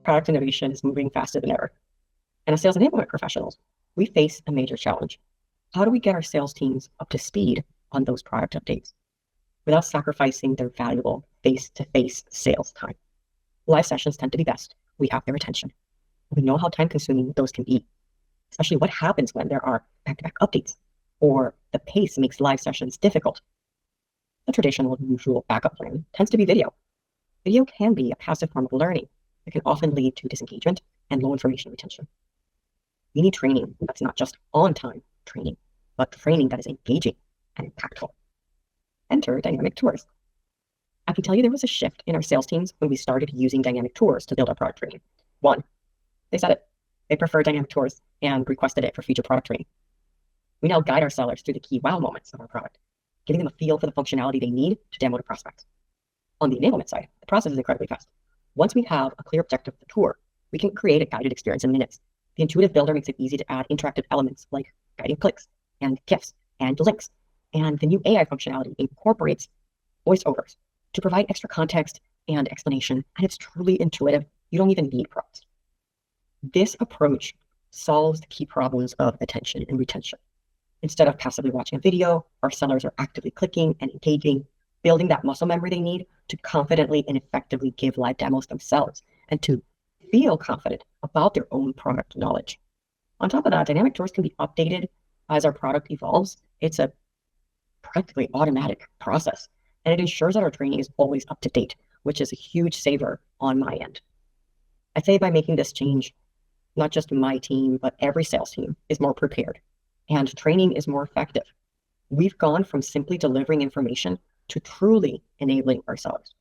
Product innovation is moving faster than ever. And as sales enablement professionals, we face a major challenge. How do we get our sales teams up to speed on those product updates without sacrificing their valuable face-to-face sales time? Live sessions tend to be best. We have their attention. We know how time-consuming those can be, especially what happens when there are back-to-back updates or the pace makes live sessions difficult. The traditional usual backup plan tends to be video. Video can be a passive form of learning that can often lead to disengagement and low information retention. We need training that's not just on-time training, but training that is engaging and impactful. Enter dynamic tours. I can tell you there was a shift in our sales teams when we started using dynamic tours to build our product training. One, they said it. They preferred dynamic tours and requested it for future product training. We now guide our sellers through the key wow moments of our product, giving them a feel for the functionality they need to demo to prospects. On the enablement side, the process is incredibly fast. Once we have a clear objective of the tour, we can create a guided experience in minutes. The intuitive builder makes it easy to add interactive elements like guiding clicks and GIFs and links. And the new AI functionality incorporates voiceovers to provide extra context and explanation. And it's truly intuitive. You don't even need prompts. This approach solves the key problems of attention and retention. Instead of passively watching a video, our sellers are actively clicking and engaging, building that muscle memory they need to confidently and effectively give live demos themselves and to feel confident about their own product knowledge. On top of that, dynamic tours can be updated as our product evolves. It's a practically automatic process, and it ensures that our training is always up to date, which is a huge saver on my end. I'd say by making this change, not just my team, but every sales team is more prepared and training is more effective. We've gone from simply delivering information to truly enabling our sellers.